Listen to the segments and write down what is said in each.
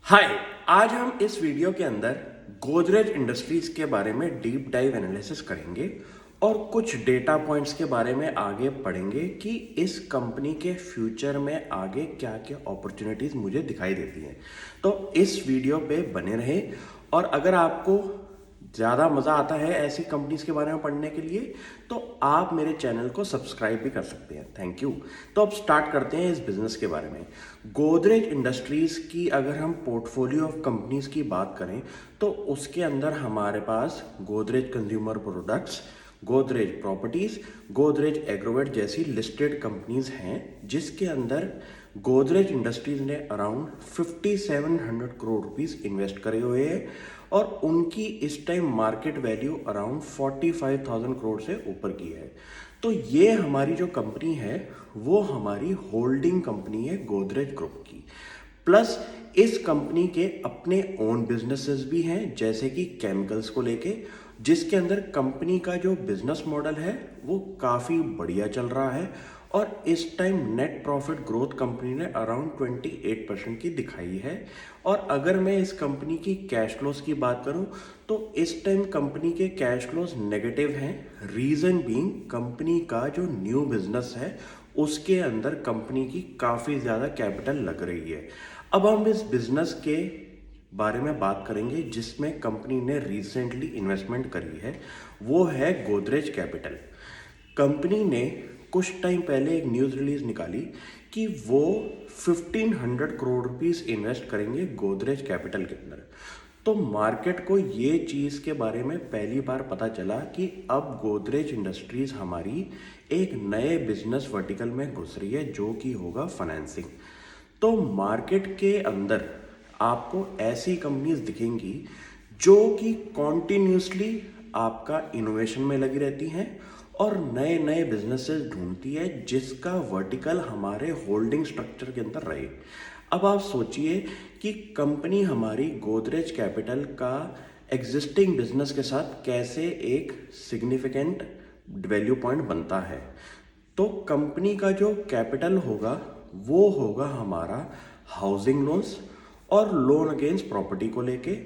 हाय। आज हम इस वीडियो के अंदर गोदरेज इंडस्ट्रीज के बारे में डीप डाइव एनालिसिस करेंगे और कुछ डेटा पॉइंट्स के बारे में आगे पढ़ेंगे कि इस कंपनी के फ्यूचर में आगे क्या क्या अपॉर्चुनिटीज मुझे दिखाई देती हैं। तो इस वीडियो पे बने रहे और अगर आपको ज़्यादा मज़ा आता है ऐसी कंपनीज के बारे में पढ़ने के लिए तो आप मेरे चैनल को सब्सक्राइब भी कर सकते हैं। Thank you. तो अब स्टार्ट करते हैं इस बिजनेस के बारे में। गोदरेज इंडस्ट्रीज़ की अगर हम पोर्टफोलियो ऑफ कंपनीज की बात करें तो उसके अंदर हमारे पास Godrej consumer products, Godrej properties, Godrej agrovet जैसी लिस्टेड कंपनीज हैं जिसके अंदर गोदरेज इंडस्ट्रीज ने अराउंड 5700 करोड़ रुपीस इन्वेस्ट करे हुए हैं और उनकी इस time market value around 45,000 crore से ऊपर की है। तो ये हमारी जो कंपनी है वो हमारी होल्डिंग कंपनी है गोदरेज ग्रुप की। प्लस इस कंपनी के अपने ओन बिजनेसेस भी हैं जैसे कि केमिकल्स को लेके, जिसके अंदर कंपनी का जो बिजनेस मॉडल है वो काफ़ी बढ़िया चल रहा है और इस time net profit growth company ने अराउंड 28% की दिखाई है। और अगर मैं इस कंपनी की कैश फ्लोज की बात करूं तो इस टाइम कंपनी के कैश फ्लोज नेगेटिव हैं। रीज़न बीइंग कंपनी का जो न्यू बिजनेस है उसके अंदर कंपनी की काफ़ी ज़्यादा कैपिटल लग रही है। अब हम इस बिजनेस के बारे में बात करेंगे जिसमें कंपनी ने रिसेंटली इन्वेस्टमेंट करी है, वो है गोदरेज कैपिटल। कंपनी ने कुछ टाइम पहले एक न्यूज़ रिलीज निकाली कि वो 1500 करोड़ रुपीस इन्वेस्ट करेंगे गोदरेज कैपिटल के अंदर। तो मार्केट को ये चीज़ के बारे में पहली बार पता चला कि अब गोदरेज इंडस्ट्रीज हमारी एक नए बिजनेस वर्टिकल में घुस रही है जो कि होगा फाइनेंसिंग। तो मार्केट के अंदर आपको ऐसी कंपनीज दिखेंगी जो कि कॉन्टिन्यूसली आपका इनोवेशन में लगी रहती हैं और नए नए बिजनेसेस ढूंढती है जिसका वर्टिकल हमारे होल्डिंग स्ट्रक्चर के अंदर रहे। अब आप सोचिए कि कंपनी हमारी गोदरेज कैपिटल का एग्जिस्टिंग बिजनेस के साथ कैसे एक सिग्निफिकेंट वैल्यू पॉइंट बनता है। तो कंपनी का जो कैपिटल होगा वो होगा हमारा हाउसिंग लोन्स और लोन अगेंस्ट प्रॉपर्टी को लेके।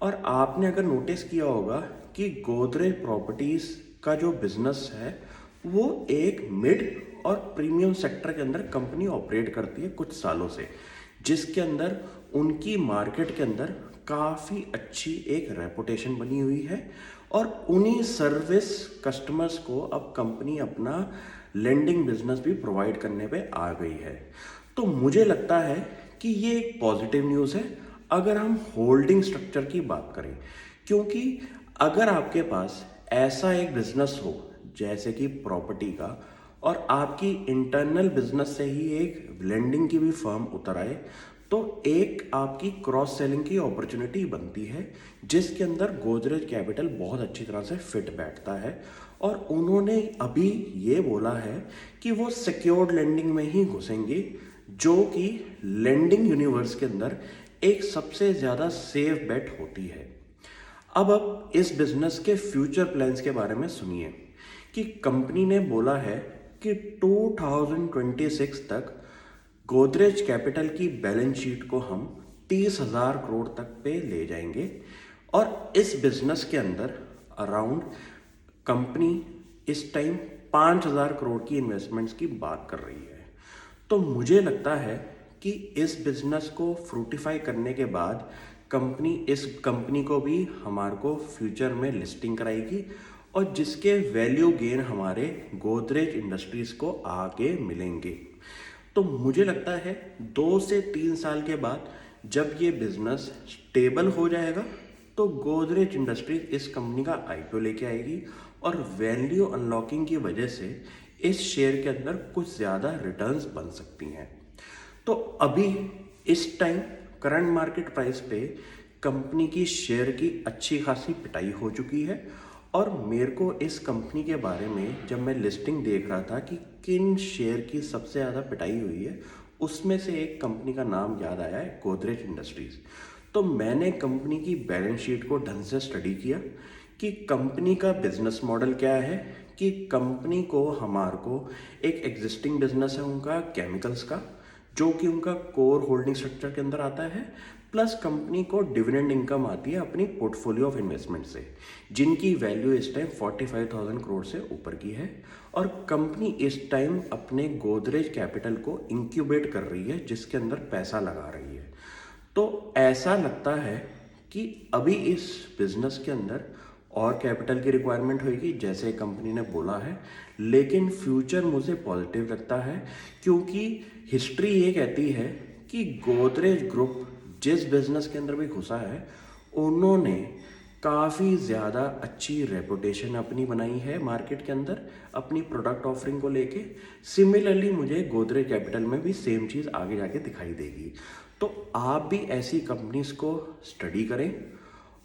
और आपने अगर नोटिस किया होगा कि गोदरेज प्रॉपर्टीज़ का जो बिजनेस है वो एक मिड और प्रीमियम सेक्टर के अंदर कंपनी ऑपरेट करती है कुछ सालों से, जिसके अंदर उनकी मार्केट के अंदर काफ़ी अच्छी एक रेपुटेशन बनी हुई है और उन्हीं सर्विस कस्टमर्स को अब कंपनी अपना लेंडिंग बिजनेस भी प्रोवाइड करने पे आ गई है। तो मुझे लगता है कि ये एक पॉजिटिव न्यूज़ है अगर हम होल्डिंग स्ट्रक्चर की बात करें, क्योंकि अगर आपके पास ऐसा एक बिजनेस हो जैसे कि प्रॉपर्टी का और आपकी इंटरनल बिजनेस से ही एक लेंडिंग की भी फर्म उतर आए तो एक आपकी क्रॉस सेलिंग की अपॉर्चुनिटी बनती है जिसके अंदर गोदरेज कैपिटल बहुत अच्छी तरह से फिट बैठता है। और उन्होंने अभी ये बोला है कि वो सिक्योर्ड लेंडिंग में ही घुसेंगे जो कि लेंडिंग यूनिवर्स के अंदर एक सबसे ज़्यादा सेफ बेट होती है। अब इस बिजनेस के फ्यूचर प्लान्स के बारे में सुनिए कि कंपनी ने बोला है कि 2026 तक गोदरेज कैपिटल की बैलेंस शीट को हम 30,000 करोड़ तक पे ले जाएंगे और इस बिजनेस के अंदर अराउंड कंपनी इस टाइम 5,000 करोड़ की इन्वेस्टमेंट्स की बात कर रही है। तो मुझे लगता है कि इस बिजनेस को फ्रूटिफाई करने के बाद इस कंपनी को भी हमारे को फ्यूचर में लिस्टिंग कराएगी और जिसके वैल्यू गेन हमारे गोदरेज इंडस्ट्रीज को आगे मिलेंगे। तो मुझे लगता है 2 से 3 साल के बाद जब ये बिजनेस स्टेबल हो जाएगा तो गोदरेज इंडस्ट्रीज इस कंपनी का आईपीओ लेके आएगी और वैल्यू अनलॉकिंग की वजह से इस शेयर के अंदर कुछ ज़्यादा रिटर्न्स बन सकती हैं। तो अभी इस टाइम करंट मार्केट प्राइस पे कंपनी की शेयर की अच्छी खासी पिटाई हो चुकी है और मेरे को इस कंपनी के बारे में जब मैं लिस्टिंग देख रहा था कि किन शेयर की सबसे ज़्यादा पिटाई हुई है उसमें से एक कंपनी का नाम याद आया है, गोदरेज इंडस्ट्रीज़। तो मैंने कंपनी की बैलेंस शीट को ढंग से स्टडी किया कि कंपनी का बिजनेस मॉडल क्या है, कि कंपनी को हमारे को एक एग्जिस्टिंग बिजनेस है उनका केमिकल्स का जो कि उनका कोर होल्डिंग स्ट्रक्चर के अंदर आता है, प्लस कंपनी को डिविडेंड इनकम आती है अपनी पोर्टफोलियो ऑफ इन्वेस्टमेंट से, जिनकी वैल्यू इस टाइम 45,000 करोड़ से ऊपर की है। और कंपनी इस टाइम अपने गोदरेज कैपिटल को इंक्यूबेट कर रही है, जिसके अंदर पैसा लगा रही है। तो ऐसा लगता है कि अभी इस बिजनेस के अंदर और कैपिटल की रिक्वायरमेंट होगी, जैसे कंपनी ने बोला है, लेकिन फ्यूचर मुझे पॉजिटिव लगता है, क्योंकि हिस्ट्री ये कहती है कि गोदरेज ग्रुप जिस बिजनेस के अंदर भी घुसा है, उन्होंने काफ़ी ज़्यादा अच्छी रेपुटेशन अपनी बनाई है मार्केट के अंदर अपनी प्रोडक्ट ऑफरिंग को लेके। सिमिलरली मुझे गोदरेज कैपिटल में भी सेम चीज़ आगे जाके दिखाई देगी। तो आप भी ऐसी कंपनीज को स्टडी करें,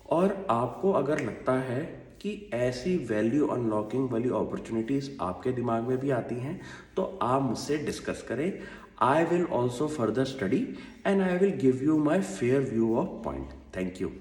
और आपको अगर लगता है कि ऐसी वैल्यू अनलॉकिंग वाली अपॉर्चुनिटीज़ आपके दिमाग में भी आती हैं, तो आप मुझसे डिस्कस करें। I will also further study and I will give you my fair view of point. Thank you.